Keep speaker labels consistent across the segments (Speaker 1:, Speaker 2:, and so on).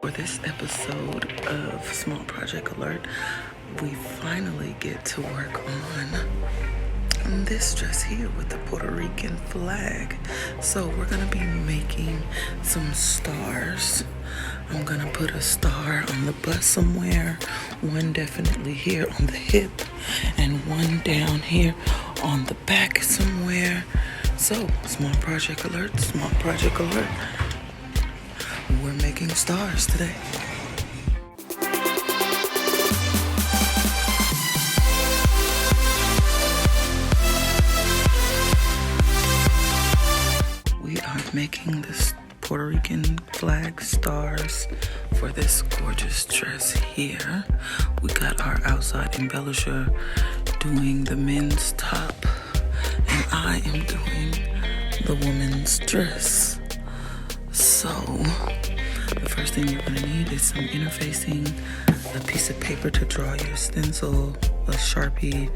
Speaker 1: For this episode of Small Project Alert, we finally get to work on this dress here with the Puerto Rican flag. So we're gonna be making some stars. I'm gonna put a star on the bust somewhere, one definitely here on the hip, and one down here on the back somewhere. So, Small Project Alert, Small Project Alert. We're making stars today. We are making this Puerto Rican flag stars for this gorgeous dress here. We got our outside embellisher doing the men's top, and I am doing the woman's dress. So, the first thing you're going to need is some interfacing, a piece of paper to draw your stencil, a Sharpie,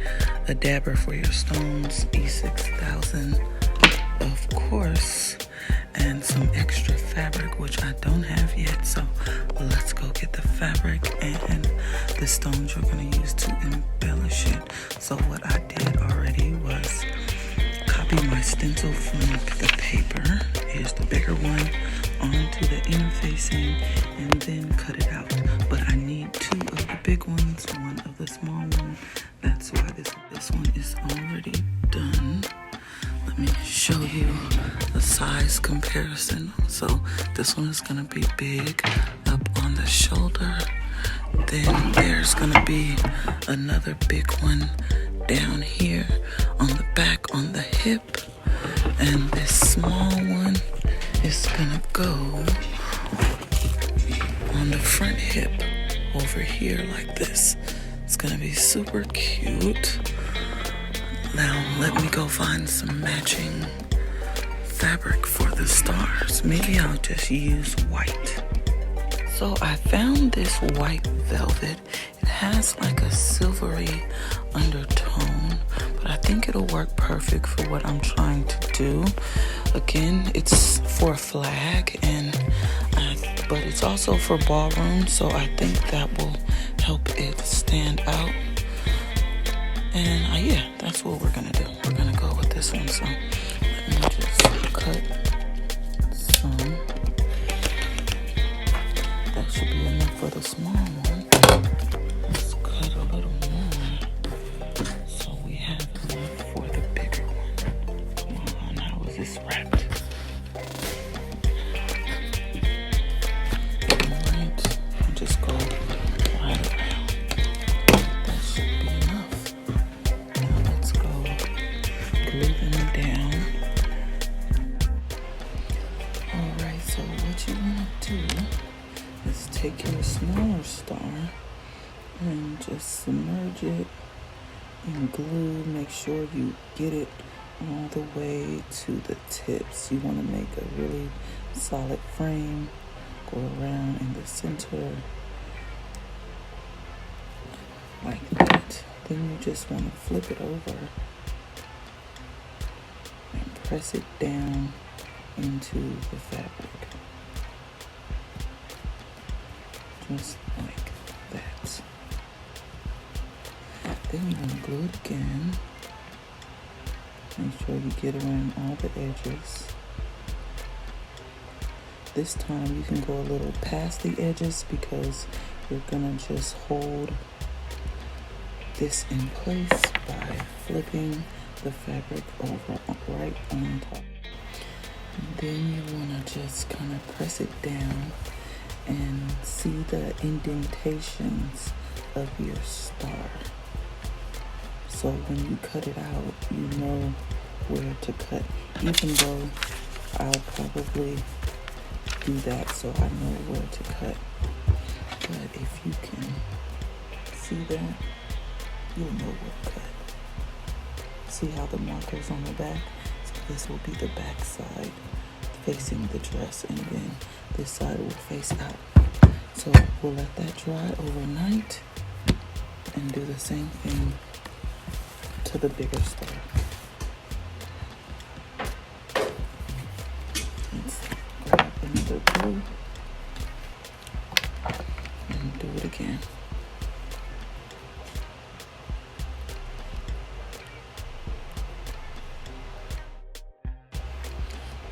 Speaker 1: a dabber for your stones, E6000, of course, and some extra fabric, which I don't have yet. So, let's go get the fabric and the stones you're going to use to embellish it. So, what I did already was copy my stencil from the paper. Here's the bigger one onto the interfacing and then cut it out. But I need two of the big ones, one of the small one. That's why this one is already done. Let me show you the size comparison. So this one is gonna be big up on the shoulder. Then there's gonna be another big one down here on the back on the hip, and this small one is gonna go on the front hip over here like this. It's gonna be super cute. Now let me go find some matching fabric for the stars. Maybe I'll just use white. So I found this white velvet. It has like a silvery undertone, but I think it'll work perfect for what I'm trying to do. Again, it's for a flag, but it's also for ballroom, so I think that will help it stand out. And yeah, that's what we're gonna do. We're gonna go with this one. So let me just cut some. That should be enough for the small one. Let's cut a little more so we have enough for the bigger one. Come on, how is this wrapped? Alright, just go right around. That should be enough. Now let's go glue them down. Alright, so what you want to do is take your smaller star and just submerge it in glue. Make sure you get it all the way to the tips. You want to make a really solid frame. Go around in the center like that. Then you just want to flip it over and press it down into the fabric. Just like that. Then you're going to glue it again. Make sure you get around all the edges. This time you can go a little past the edges because you're going to just hold this in place by flipping the fabric over right on top. And then you want to just kind of press it down and see the indentations of your star. So when you cut it out, you know where to cut, even though I'll probably do that so I know where to cut. But if you can see that, you'll know where to cut. See how the marker's on the back? So this will be the back side facing the dress, and then this side will face out. So we'll let that dry overnight and do the same thing to the bigger star. Let's grab another glue. again.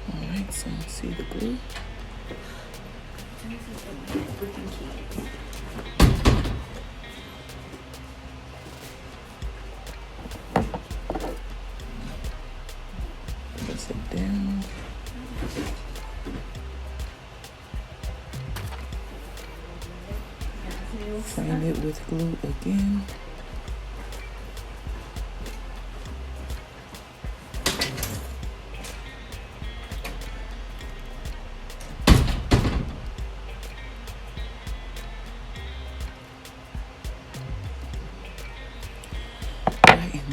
Speaker 1: Alright, so see the glue? Press it down. Frame it with glue again.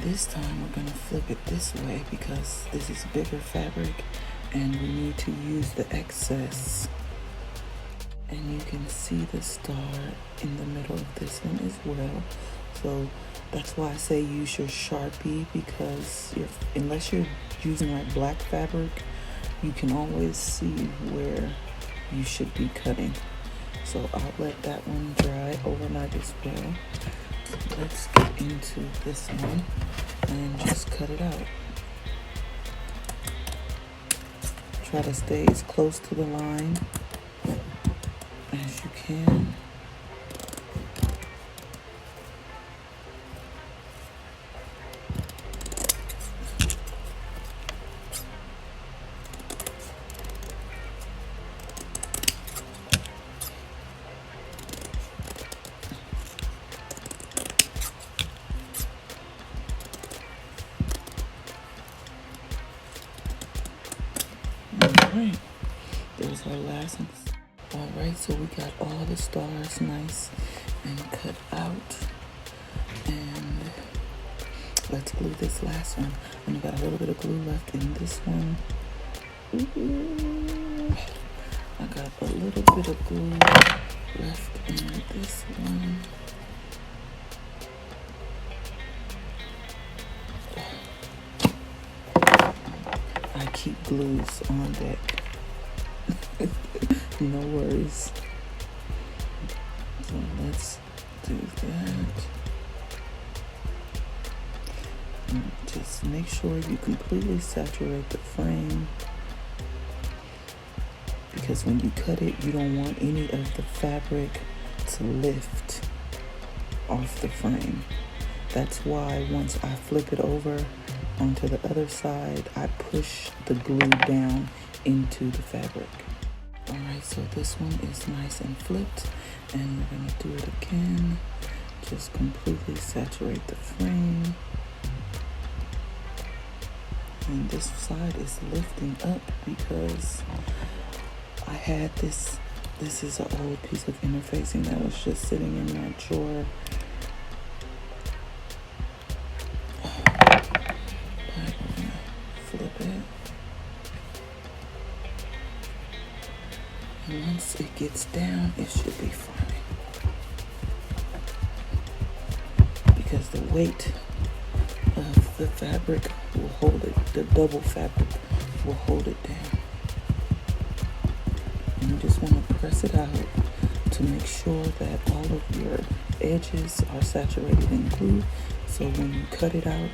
Speaker 1: This time we're going to flip it this way because this is bigger fabric and we need to use the excess. And you can see the star in the middle of this one as well. So that's why I say use your Sharpie, because unless you're using like black fabric, you can always see where you should be cutting. So I'll let that one dry overnight as well. Let's get into this one and just cut it out. Try to stay as close to the line as you can. Alright, there's our last one. Alright, so we got all the stars nice and cut out. And let's glue this last one. And we got a little bit of glue left in this one. Ooh, I got a little bit of glue left in this one. I keep glues on deck. No worries. So let's do that. And just make sure you completely saturate the frame, because when you cut it, you don't want any of the fabric to lift off the frame. That's why once I flip it over onto the other side, I push the glue down into the fabric. Alright, so this one is nice and flipped, and we're going to do it again. Just completely saturate the frame. And this side is lifting up because I had this is an old piece of interfacing that was just sitting in my drawer. Flip it. And once it gets down, it should be fine. Because the weight of the fabric will hold it, the double fabric will hold it down. And you just want to press it out to make sure that all of your edges are saturated in glue. So when you cut it out,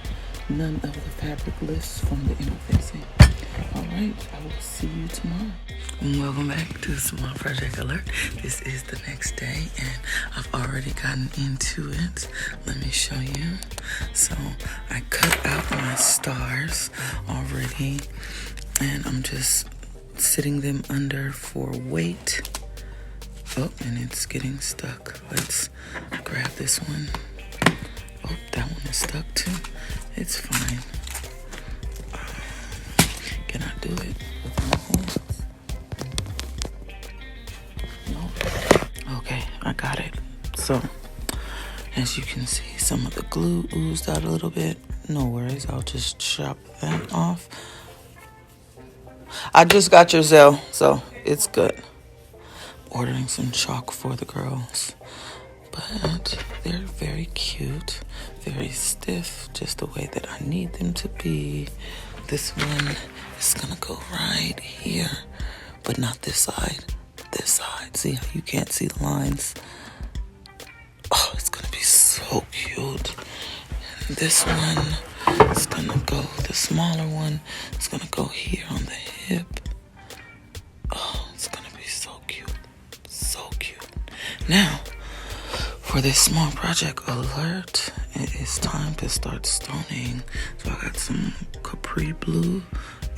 Speaker 1: none of the fabric lifts from the interfacing. Alright, I will see you tomorrow. Welcome back to Small Project Alert. This is the next day and I've already gotten into it. Let me show you. So I cut out my stars already and I'm just sitting them under for weight. Oh, and it's getting stuck. Let's grab this one. Oh, that one is stuck too. It's fine. Can I do it with my hands? No. Okay, I got it. So, as you can see, some of the glue oozed out a little bit. No worries, I'll just chop that off. I just got your Zelle, so it's good. Ordering some chalk for the girls. But they're very cute, very stiff, just the way that I need them to be. This one is gonna go right here, but not this side, this side. See how you can't see the lines? so cute. And this one is gonna go, the smaller one is gonna go here on the hip. Oh, it's gonna be so cute. So cute. Now, for this small project alert, it is time to start stoning. So I got some Capri Blue,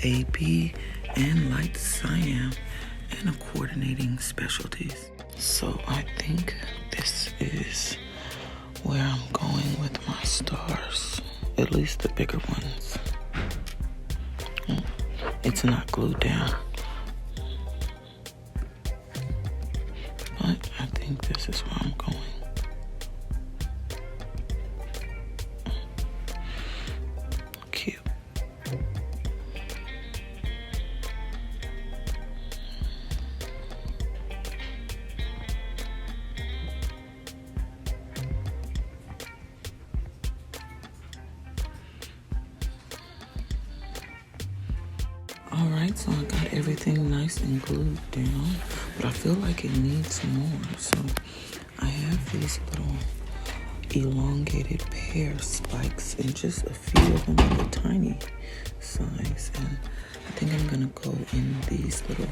Speaker 1: AB, and light cyan, and a coordinating specialties. So I think this is where I'm going with my stars, at least the bigger ones. It's not glued down, but I think this is where I'm going. Cute. Alright, so I got everything nice and glued down, but I feel like it needs more. So I have these little elongated pear spikes, and just a few of them are the tiny size. And I think I'm gonna go in these little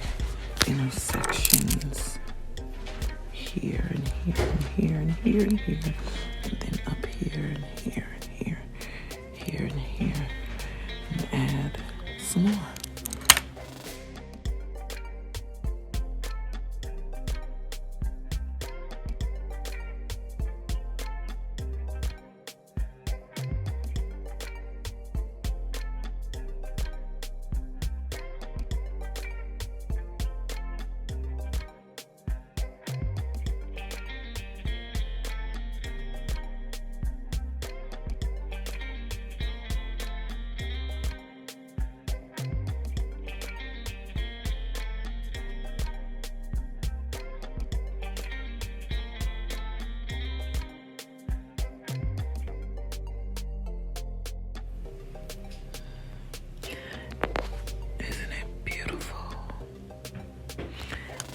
Speaker 1: intersections here and here and here and here and here, and then up here and here and here, here and here, and add some more.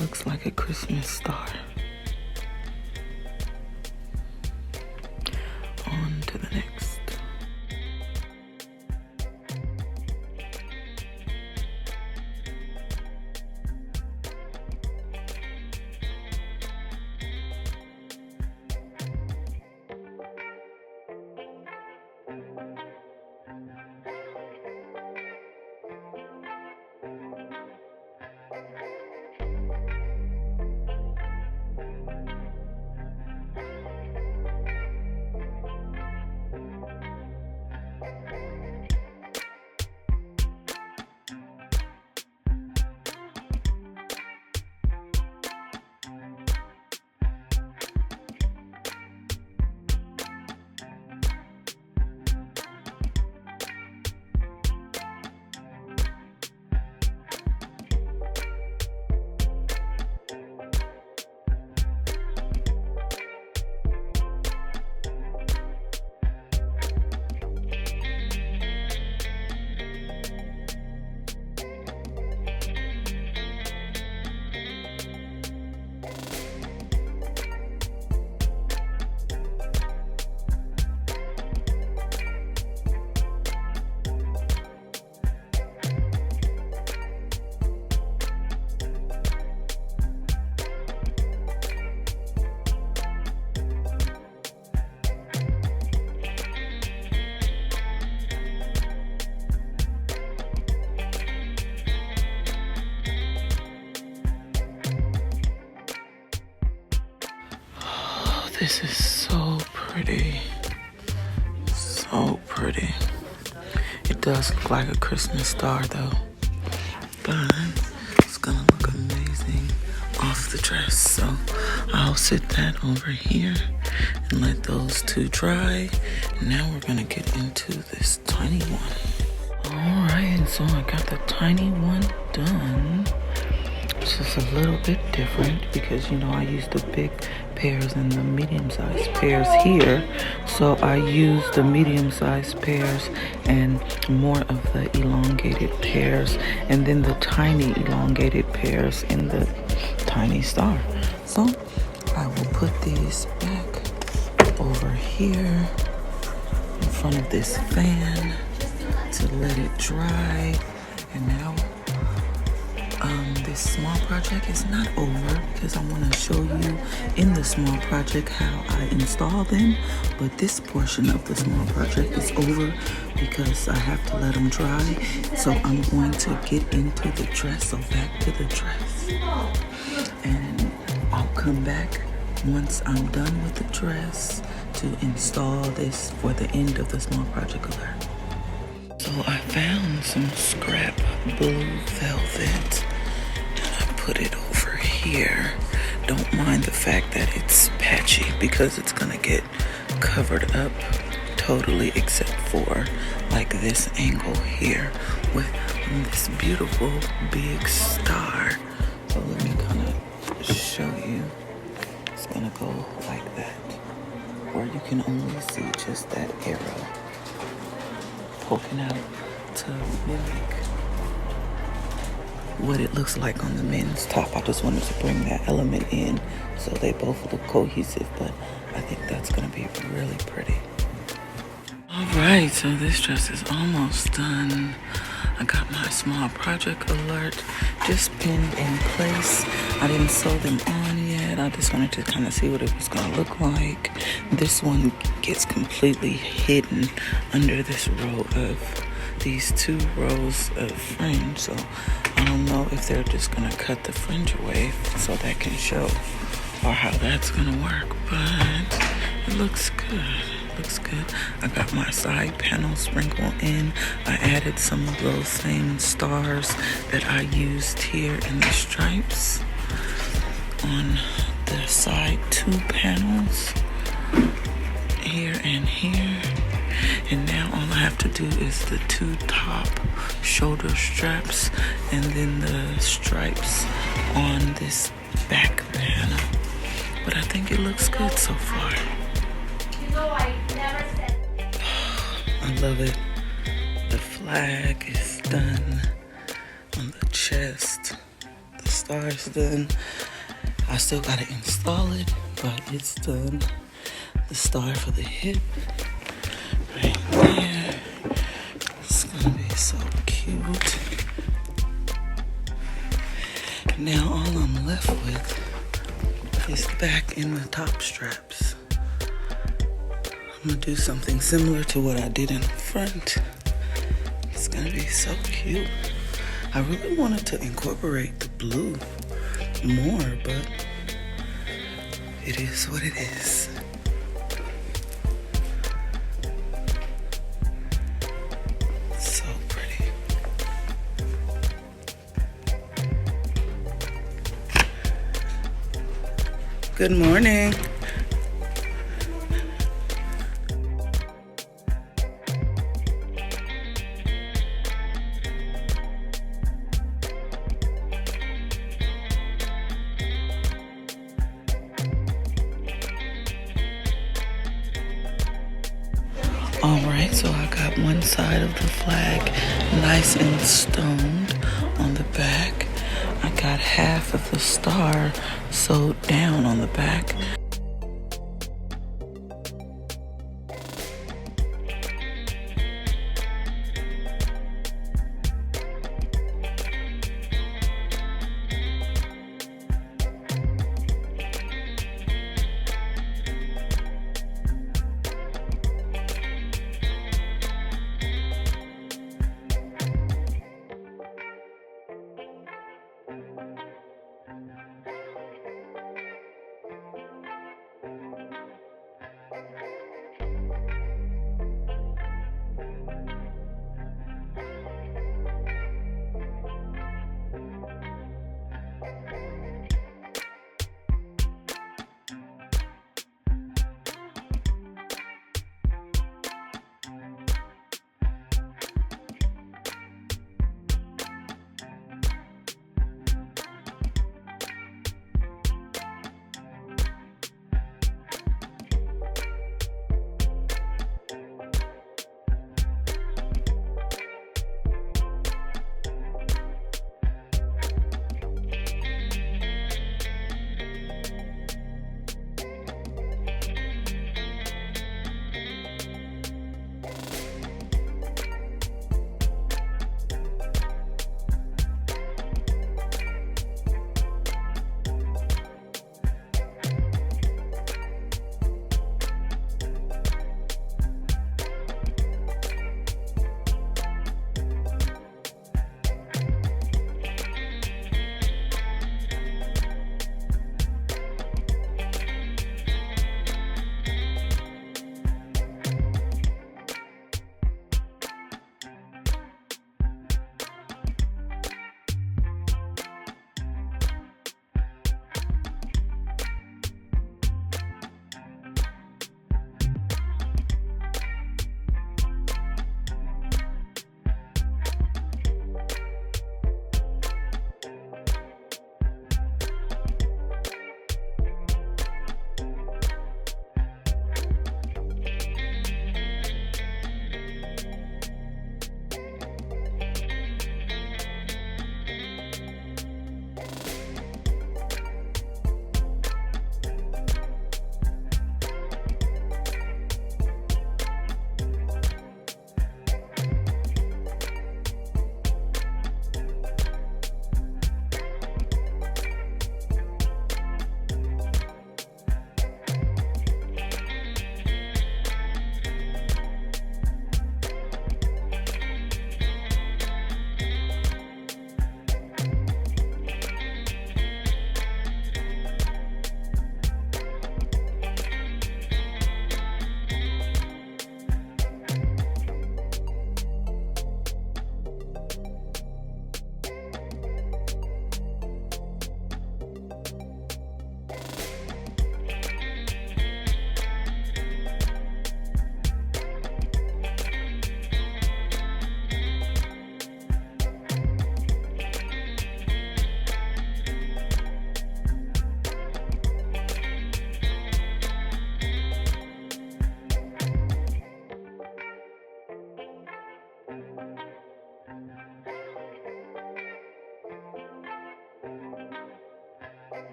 Speaker 1: Looks like a Christmas star. On to the next. This is so pretty. So pretty. It does look like a Christmas star though, but it's gonna look amazing off the dress. So I'll sit that over here and let those two dry. Now we're gonna get into this tiny one. Alright, and so I got the tiny one done. It's just a little bit different because, you know, I used the big pears and the medium-sized pears here. So I used the medium-sized pears and more of the elongated pears, and then the tiny elongated pears in the tiny star. So I will put these back over here in front of this fan to let it dry. And now this small project is not over because I want to show you in the small project how I install them. But this portion of the small project is over because I have to let them dry. So I'm going to get into the dress. So back to the dress. And I'll come back once I'm done with the dress to install this for the end of the small project alert. So I found some scrap blue velvet and I put it over here. Don't mind the fact that it's patchy because it's gonna get covered up totally except for like this angle here with this beautiful big star. So let me kind of show you. It's gonna go like that, where you can only see just that arrow poking out to mimic what it looks like on the men's top. I just wanted to bring that element in so they both look cohesive, but I think that's gonna be really pretty. All right, so this dress is almost done. I got my small project alert just pinned in place. I didn't sew them on yet. I just wanted to kind of see what it was gonna look like. This one gets completely hidden under this row of these 2 rows of fringe. So I don't know if they're just gonna cut the fringe away so that can show or how that's gonna work, but it looks good. Looks good. I got my side panel sprinkled in. I added some of those same stars that I used here in the stripes on the side 2 panels here and here. And now all I have to do is the 2 top shoulder straps and then the stripes on this back panel. But I think it looks good so far. I love it. The flag is done on the chest. The star's done. I still gotta install it, but it's done. The star for the hip right there. It's gonna be so cute. Now all I'm left with is back in the top straps. I'm gonna do something similar to what I did in the front. It's gonna be so cute. I really wanted to incorporate the blue more, but it is what it is. So pretty. Good morning. Alright, so I got one side of the flag nice and stoned on the back. I got half of the star sewed down on the back.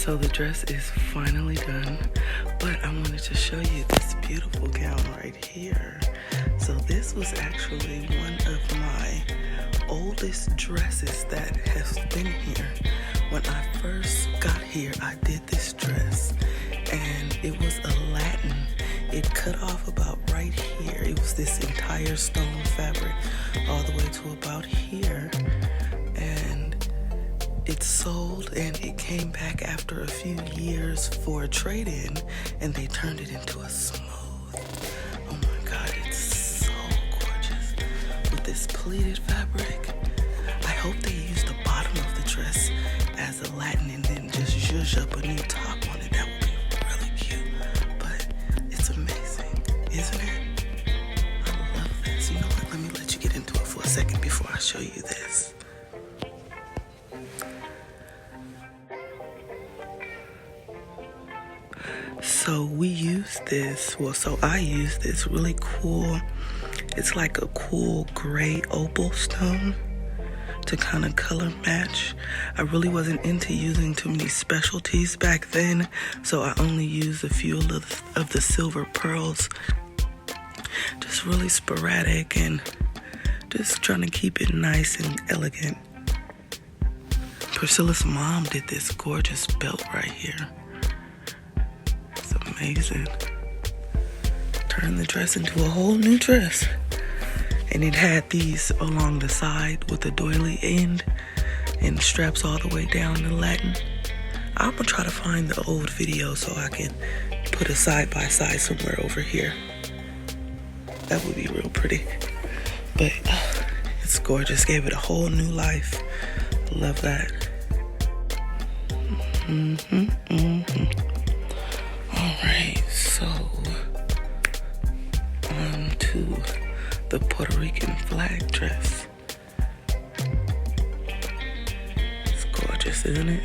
Speaker 1: So the dress is finally done, but I wanted to show you this beautiful gown right here. So this was actually one of my oldest dresses that has been here. When I first got here, I did this dress, and it was a Latin. It cut off about right here. It was this entire stone fabric all the way to about here, and it sold, and it came back after a few years for a trade-in, and they turned it into a smooth. Oh my God, it's so gorgeous with this pleated fabric. I hope they use the bottom of the dress as a Latin and then just zhuzh up a new top on it. That would be really cute, but it's amazing, isn't it? I love this. You know what? Let me let you get into it for a second before I show you this. So we use this, I use this really cool, it's like a cool gray opal stone to kind of color match. I really wasn't into using too many specialties back then, so I only used a few of the silver pearls, just really sporadic and just trying to keep it nice and elegant. Priscilla's mom did this gorgeous belt right here. It's amazing. Turned the dress into a whole new dress. And it had these along the side with a doily end and straps all the way down to Latin. I'm gonna try to find the old video so I can put a side by side somewhere over here. That would be real pretty. But it's gorgeous, gave it a whole new life. Love that. All right, so on to the Puerto Rican flag dress. It's gorgeous, isn't it?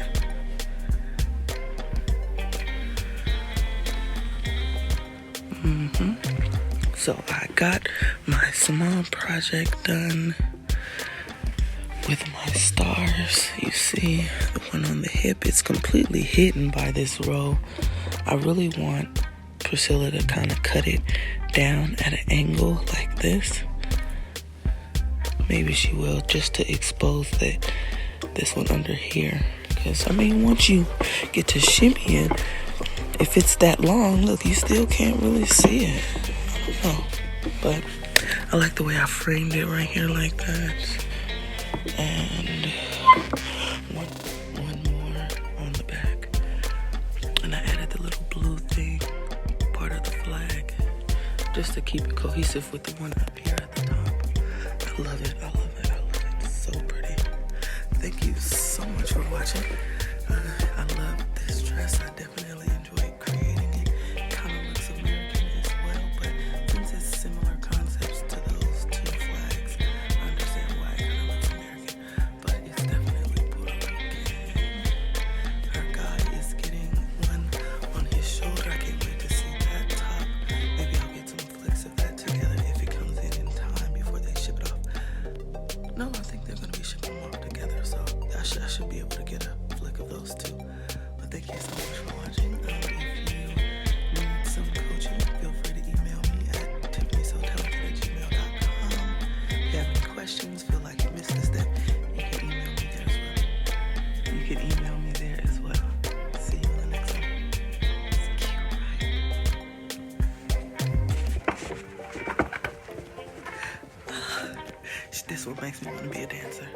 Speaker 1: So I got my small project done with my stars. You see the one on the hip, it's completely hidden by this row. I really want Priscilla to kind of cut it down at an angle like this. Maybe she will, just to expose this one under here. Because I mean, once you get to shimmying, if it's that long, look, you still can't really see it. I don't know, but I like the way I framed it right here like that. And one more on the back, and I added the little blue thing, part of the flag, just to keep it cohesive with the one up here at the top. I love it, I love it, I love it. It's so pretty. Thank you so much for watching. I love this dress. I definitely enjoyed creating it. It kind of looks American as well, but since it's similar concepts to those two flags, I understand why it kind of looks American, but it's definitely Puerto Rican. Our guy is getting one on his shoulder. I can't wait to see that top. Maybe I'll get some flicks of that together if it comes in time before they ship it off. No, I think they're going to be shipping them off together, so I should be able to get a flick of those too. But thank you so much for watching. If you need some coaching, feel free to email me at tiffanysotalented@gmail.com. If you have any questions, feel like you missed a step, you can email me there as well. You can email me there as well. See you in the next one. It's cute, right? This one makes me want to be a dancer.